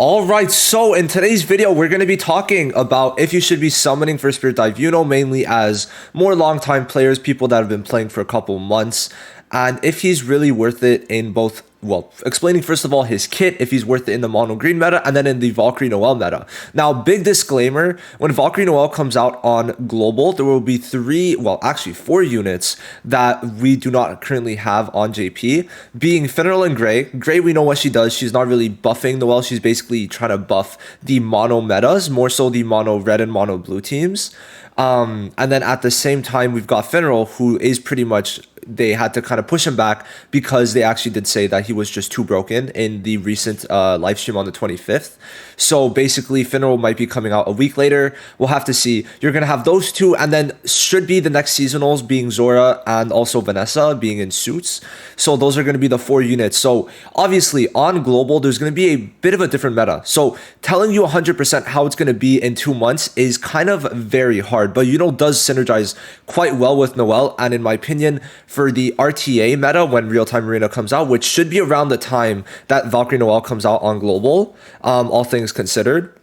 All right, so in today's video, we're going to be talking about if you should be summoning for Spirit Dive YUNO, mainly as more long-time players, people that have been playing for a couple months, and if he's really worth it in both, well, explaining first of all his kit, if he's worth it in the mono green meta, and then in the Valkyrie Noelle meta. Now, big disclaimer, when Valkyrie Noelle comes out on global, there will be four units that we do not currently have on JP, being Finneral and Gray. Gray, we know what she does. She's not really buffing Noelle. She's basically trying to buff the mono metas, more so the mono red and mono blue teams. And then at the same time, we've got Finneral, who is pretty much, they had to kind of push him back because they actually did say that he was just too broken in the recent live stream on the 25th. So basically, Finneral might be coming out a week later. We'll have to see. You're going to have those two, and then should be the next seasonals being Zora and also Vanessa being in suits. So those are going to be the four units. So obviously, on global, there's going to be a bit of a different meta. So telling you 100% how it's going to be in 2 months is kind of very hard, but YUNO does synergize quite well with Noelle, and in my opinion, for the RTA meta when Real-Time Arena comes out, which should be around the time that Valkyrie Noelle comes out on global, all things considered,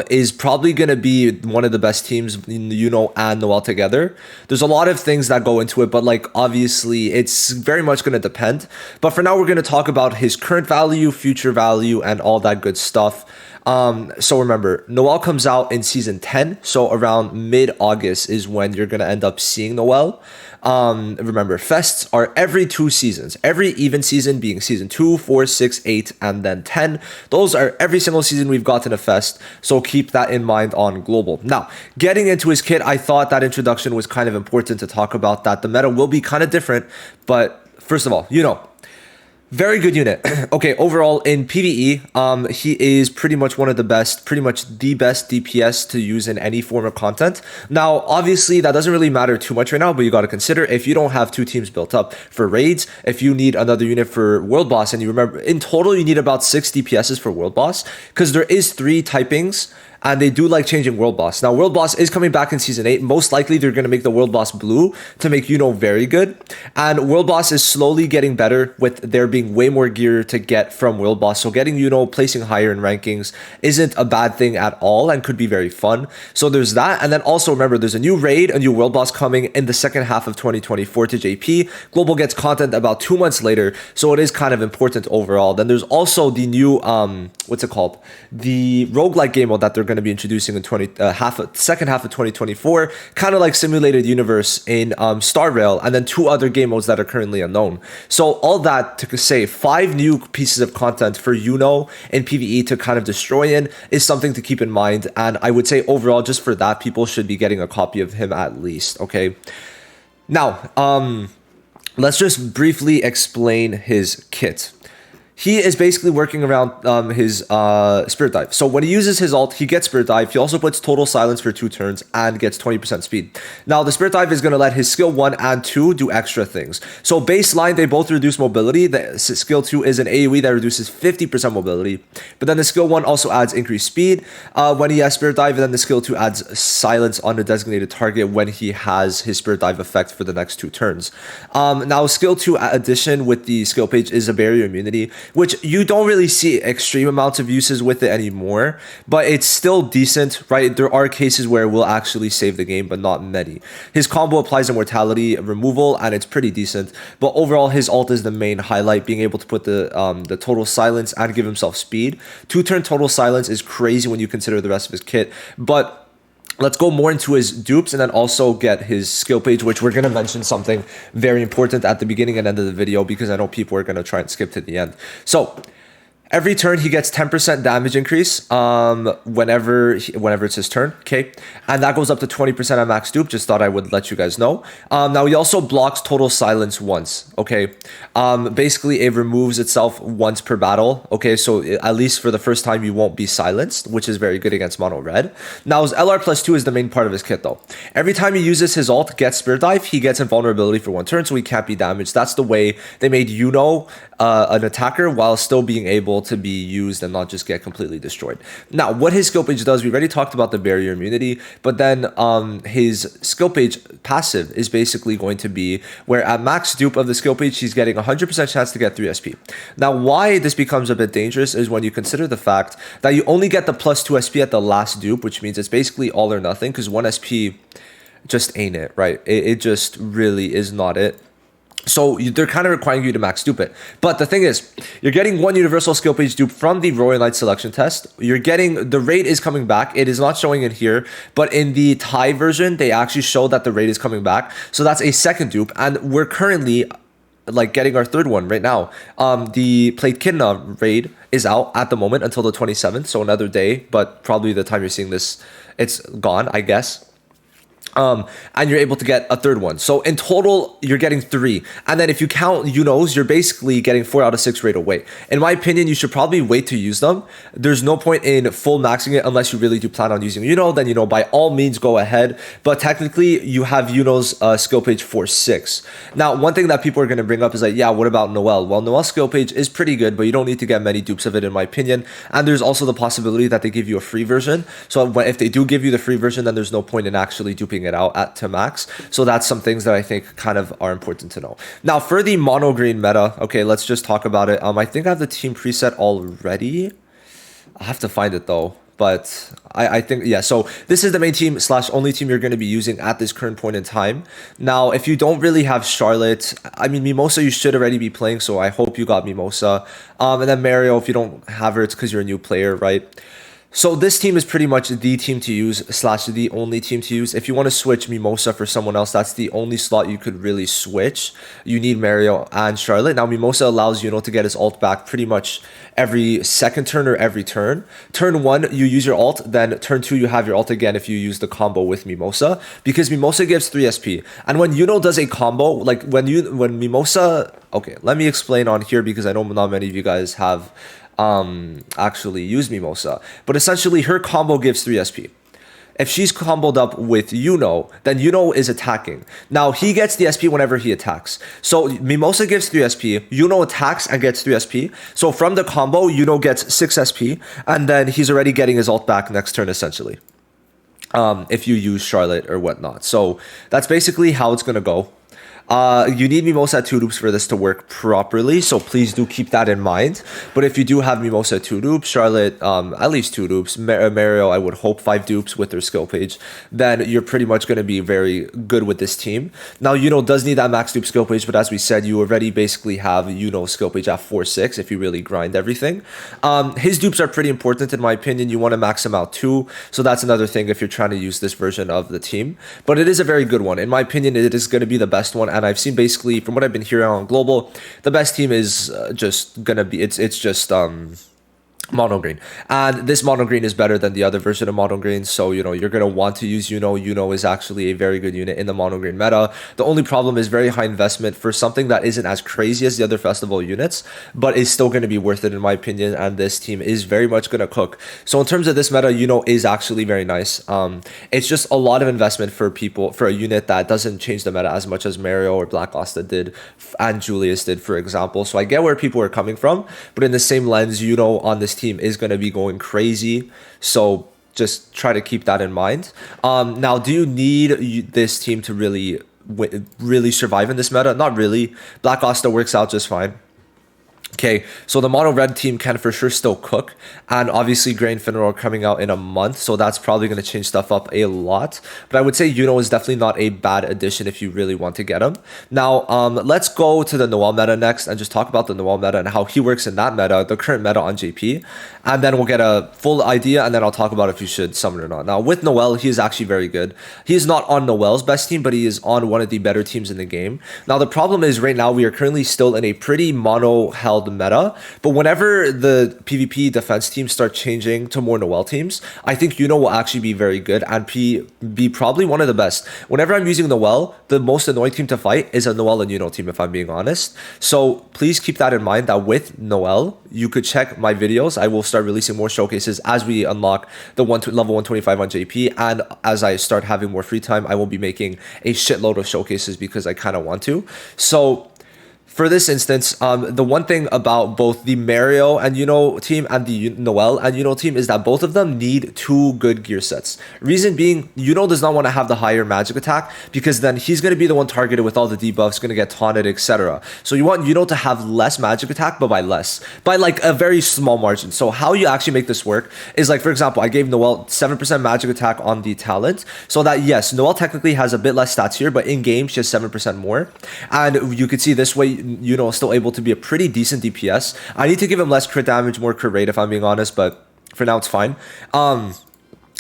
is probably going to be one of the best teams in YUNO and Noelle together. There's a lot of things that go into it, but like obviously it's very much going to depend. But for now, we're going to talk about his current value, future value, and all that good stuff. So remember, Noelle comes out in season 10, so around mid-August is when you're going to end up seeing Noelle. Remember, fests are every 2 seasons, every even season being season 2, 4, 6, 8, and then 10. Those are every single season we've gotten a fest, so keep that in mind on global. Now, getting into his kit, I thought that introduction was kind of important to talk about, that the meta will be kind of different, but first of all, very good unit. Okay, overall in PvE, he is pretty much one of the best, pretty much the best DPS to use in any form of content. Now, obviously, that doesn't really matter too much right now, but you got to consider if you don't have 2 teams built up for raids, if you need another unit for World Boss, and you remember, in total, you need about 6 DPSs for World Boss, because there is 3 typings, and they do like changing World Boss. Now, World Boss is coming back in Season 8. Most likely, they're going to make the World Boss blue to make YUNO very good. And World Boss is slowly getting better with there being way more gear to get from World Boss. So getting YUNO placing higher in rankings isn't a bad thing at all and could be very fun. So there's that. And then also remember, there's a new raid, a new World Boss coming in the second half of 2024 to JP. Global gets content about 2 months later. So it is kind of important overall. Then there's also the new, the roguelike game mode that they're going to be introducing in second half of 2024, kind of like simulated universe in Star Rail, and then 2 other game modes that are currently unknown. So all that to say, 5 new pieces of content for YUNO in PvE to kind of destroy in is something to keep in mind, and I would say overall, just for that, people should be getting a copy of him at least. Okay, now let's just briefly explain his kit. He is basically working around his Spirit Dive. So when he uses his ult, he gets Spirit Dive. He also puts Total Silence for 2 turns and gets 20% speed. Now, the Spirit Dive is going to let his skill 1 and 2 do extra things. So baseline, they both reduce mobility. The skill 2 is an AoE that reduces 50% mobility. But then the skill 1 also adds increased speed when he has Spirit Dive. And then the skill 2 adds Silence on a designated target when he has his Spirit Dive effect for the next 2 turns. Now, skill 2 addition with the skill page is a barrier immunity, which you don't really see extreme amounts of uses with it anymore, but it's still decent, right? There are cases where it will actually save the game, but not many. His combo applies immortality removal, and it's pretty decent, but overall, his ult is the main highlight, being able to put the total silence and give himself speed. 2-turn total silence is crazy when you consider the rest of his kit, but let's go more into his dupes and then also get his skill page, which we're going to mention something very important at the beginning and end of the video because I know people are going to try and skip to the end. So every turn he gets 10% damage increase whenever it's his turn, okay? And that goes up to 20% on max dupe. Just thought I would let you guys know. Now he also blocks total silence once, okay? Basically it removes itself once per battle, okay? So at least for the first time you won't be silenced, which is very good against mono red. Now his LR plus 2 is the main part of his kit though. Every time he uses his ult, gets Spirit Dive, he gets invulnerability for 1 turn, so he can't be damaged. That's the way they made YUNO an attacker while still being able to be used and not just get completely destroyed. Now, what his skill page does, we already talked about the barrier immunity, but then his skill page passive is basically going to be where at max dupe of the skill page, he's getting 100% chance to get 3 SP. Now, why this becomes a bit dangerous is when you consider the fact that you only get the plus 2 SP at the last dupe, which means it's basically all or nothing, because 1 SP just ain't it, right? It just really is not it. So they're kind of requiring you to max dupe it. But the thing is, you're getting 1 universal skill page dupe from the Royal Knight selection test. You're getting, the raid is coming back. It is not showing in here, but in the Thai version, they actually show that the raid is coming back. So that's a second dupe. And we're currently like getting our third one right now. The Plate Kidna raid is out at the moment until the 27th. So another day, but probably the time you're seeing this, it's gone, I guess. And you're able to get a third one. So in total, you're getting 3. And then if you count YUNOs, you're basically getting 4 out of 6 right away. In my opinion, you should probably wait to use them. There's no point in full maxing it unless you really do plan on using YUNO. Then, by all means, go ahead. But technically, you have YUNO's skill page for 6. Now, one thing that people are going to bring up is like, yeah, what about Noelle? Well, Noelle's skill page is pretty good, but you don't need to get many dupes of it, in my opinion. And there's also the possibility that they give you a free version. So if they do give you the free version, then there's no point in actually duping it out at to max. So that's some things that I think kind of are important to know. Now for the mono green meta, okay, let's just talk about it. I think I have the team preset already. I have to find it though. But I think, yeah, so this is the main team / only team you're going to be using at this current point in time. Now, if you don't really have Charlotte, I mean, Mimosa, you should already be playing, so I hope you got Mimosa. And then Mario, if you don't have her, it's because you're a new player, right? So this team is pretty much the team to use / the only team to use. If you want to switch Mimosa for someone else, that's the only slot you could really switch. You need Mario and Charlotte. Now Mimosa allows YUNO to get his ult back pretty much every second turn or every turn. Turn 1, you use your ult. Then turn 2, you have your ult again if you use the combo with Mimosa. Because Mimosa gives 3 SP. And when YUNO does a combo, like when Mimosa... Okay, let me explain on here because I know not many of you guys have... actually use Mimosa, but essentially her combo gives 3 SP. If she's comboed up with YUNO, then YUNO is attacking. Now he gets the SP whenever he attacks. So Mimosa gives 3 SP, YUNO attacks and gets 3 SP. So from the combo, YUNO gets 6 SP, and then he's already getting his ult back next turn essentially. If you use Charlotte or whatnot. So that's basically how it's gonna go. You need Mimosa at 2 dupes for this to work properly, so please do keep that in mind. But if you do have Mimosa at 2 dupes, Charlotte at least 2 dupes, Mario I would hope 5 dupes with their skill page, then you're pretty much going to be very good with this team. Now YUNO does need that max dupe skill page, but as we said, you already basically have YUNO skill page at 4-6 if you really grind everything. His dupes are pretty important in my opinion. You want to max him out too, so that's another thing if you're trying to use this version of the team. But it is a very good one. In my opinion, it is going to be the best one. And I've seen basically, from what I've been hearing on Global, the best team is just gonna be, it's just mono green, and this mono green is better than the other version of mono green, so you're gonna want to use YUNO. YUNO is actually a very good unit in the mono green meta. The only problem is very high investment for something that isn't as crazy as the other festival units, but is still going to be worth it in my opinion, and this team is very much going to cook. So in terms of this meta, YUNO is actually very nice. It's just a lot of investment for people, for a unit that doesn't change the meta as much as Mario or Black Asta did and Julius did, for example. So I get where people are coming from, but in the same lens, YUNO on this team is going to be going crazy, so just try to keep that in mind. Now, do you need this team to really survive in this meta? Not really. Black Asta works out just fine. Okay, so the mono red team can for sure still cook, and obviously Gray and Finral are coming out in a month, so that's probably going to change stuff up a lot. But I would say YUNO is definitely not a bad addition if you really want to get him. Now, let's go to the Noelle meta next and just talk about the Noelle meta and how he works in that meta, the current meta on JP, and then we'll get a full idea, and then I'll talk about if you should summon or not. Now, with Noelle, he is actually very good. He is not on Noelle's best team, but he is on one of the better teams in the game. Now, the problem is right now we are currently still in a pretty mono-held meta, but whenever the PvP defense teams start changing to more Noelle teams, I think YUNO will actually be very good and be probably one of the best. Whenever I'm using Noelle, the most annoying team to fight is a Noelle and YUNO team, if I'm being honest. So please keep that in mind, that with Noelle, you could check my videos. I will start releasing more showcases as we unlock the level 125 on JP, and as I start having more free time, I will be making a shitload of showcases because I kind of want to. So for this instance, the one thing about both the Mario and YUNO team and the Noel and YUNO team is that both of them need two good gear sets. Reason being, YUNO does not want to have the higher magic attack because then he's going to be the one targeted with all the debuffs, going to get taunted, etc. So you want YUNO to have less magic attack, but by less, by like a very small margin. So how you actually make this work is like, for example, I gave Noel 7% magic attack on the talent, so that yes, Noel technically has a bit less stats here, but in game she has 7% more, and you could see this way YUNO is still able to be a pretty decent DPS. I need to give him less crit damage, more crit rate if I'm being honest, but for now it's fine.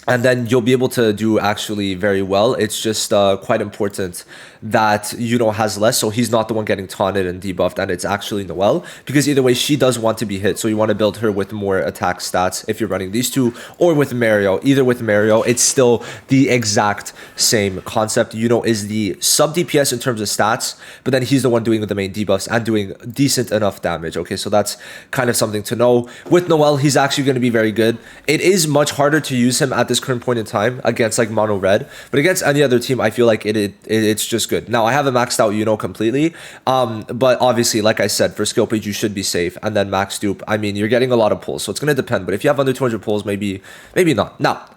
And then you'll be able to do actually very well. It's just quite important that YUNO has less, so he's not the one getting taunted and debuffed, and it's actually Noel, because either way she does want to be hit, so you want to build her with more attack stats if you're running these two, or with Mario. Either with Mario, it's still the exact same concept. YUNO is the sub DPS in terms of stats, but then he's the one doing the main debuffs and doing decent enough damage. Okay, so that's kind of something to know. With Noel, he's actually going to be very good. It is much harder to use him at this current point in time against like mono red, but against any other team I feel like it's just good. Now I haven't maxed out YUNO completely, but obviously like I said, for skill page you should be safe, and then max dupe, I mean, you're getting a lot of pulls, so it's going to depend, but if you have under 200 pulls, maybe not. Now,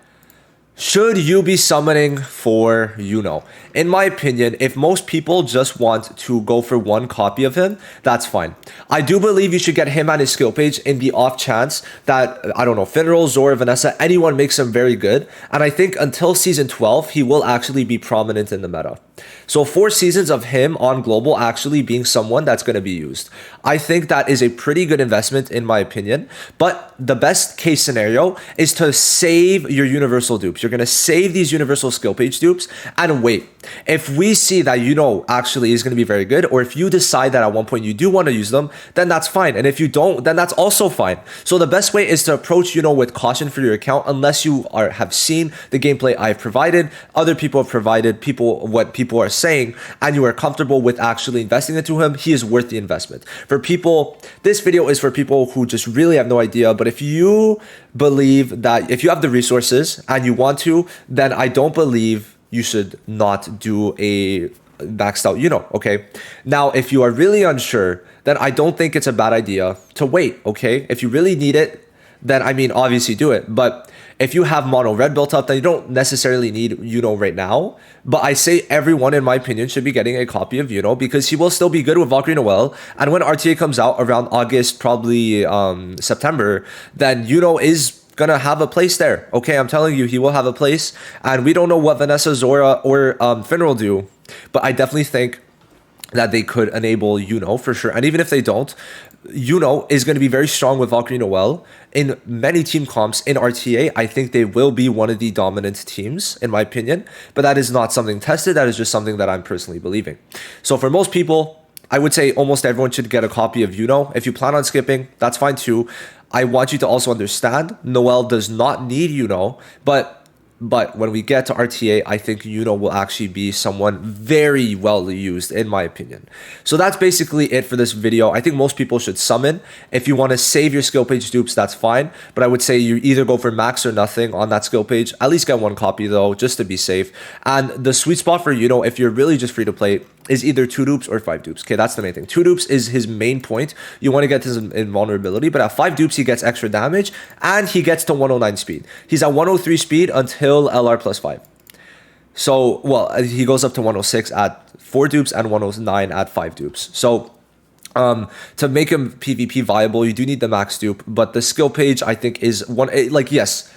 should you be summoning for YUNO? In my opinion, if most people just want to go for one copy of him, that's fine. I do believe you should get him at his skill page in the off chance that, I don't know, Finral, Zora, Vanessa, anyone makes him very good. And I think until season 12, he will actually be prominent in the meta. So 4 seasons of him on global actually being someone that's going to be used. I think that is a pretty good investment in my opinion, but the best case scenario is to save your universal dupes. You're going to save these universal skill page dupes and wait. If we see that YUNO actually is going to be very good, or if you decide that at one point you do want to use them, then that's fine. And if you don't, then that's also fine. So the best way is to approach YUNO with caution for your account, unless you have seen the gameplay I've provided, other people have provided, what people are saying, and you are comfortable with actually investing into him. He is worth the investment. For people, this video is for people who just really have no idea, but if you believe that if you have the resources and you want to, then I don't believe you should not do a maxed out YUNO, okay? Now, if you are really unsure, then I don't think it's a bad idea to wait, okay? If you really need it, then I mean, obviously do it. But if you have mono red built up, then you don't necessarily need YUNO right now. But I say everyone, in my opinion, should be getting a copy of YUNO because he will still be good with Valkyrie Noel. And when RTA comes out around August, probably September, then YUNO is gonna have a place there. Okay, I'm telling you, he will have a place. And we don't know what Vanessa, Zora, or Finral do, but I definitely think that they could enable YUNO for sure. And even if they don't, YUNO is going to be very strong with Valkyrie Noel. In many team comps in RTA, I think they will be one of the dominant teams, in my opinion. But that is not something tested. That is just something that I'm personally believing. So for most people, I would say almost everyone should get a copy of YUNO. If you plan on skipping, that's fine too. I want you to also understand, Noel does not need YUNO, but when we get to RTA, I think YUNO will actually be someone very well used, in my opinion. So that's basically it for this video. I think most people should summon. If you want to save your skill page dupes, that's fine. But I would say you either go for max or nothing on that skill page. At least get one copy though, just to be safe. And the sweet spot for YUNO, if you're really just free to play, is either 2 dupes or 5 dupes. Okay, that's the main thing. 2 dupes is his main point. You want to get his invulnerability, but at 5 dupes, he gets extra damage, and he gets to 109 speed. He's at 103 speed until LR plus 5. So, well, he goes up to 106 at 4 dupes and 109 at 5 dupes. So, to make him PvP viable, you do need the max dupe, but the skill page, I think, is one, like, yes,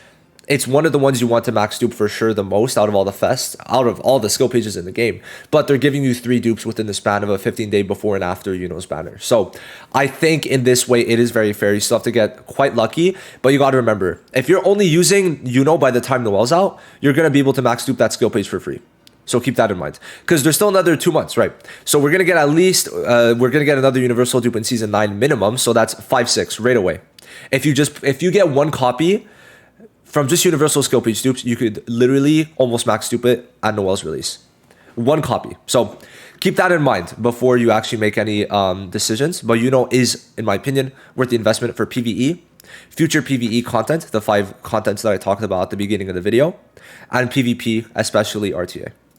it's one of the ones you want to max dupe for sure the most out of all the fests, out of all the skill pages in the game. But they're giving you 3 dupes within the span of a 15-day before and after YUNO's banner. So I think in this way, it is very fair. You still have to get quite lucky, but you got to remember, if you're only using YUNO by the time Noel's out, you're going to be able to max dupe that skill page for free. So keep that in mind, because there's still another 2 months, right? So we're gonna get at least we're gonna get another universal dupe in season 9 minimum. So that's 5-6 right away. If you get one copy from just universal skill page dupes, you could literally almost max dupe it at Noel's release. One copy. So keep that in mind before you actually make any decisions. But YUNO is, in my opinion, worth the investment for PvE, future PvE content, the 5 contents that I talked about at the beginning of the video, and PvP, especially RTA.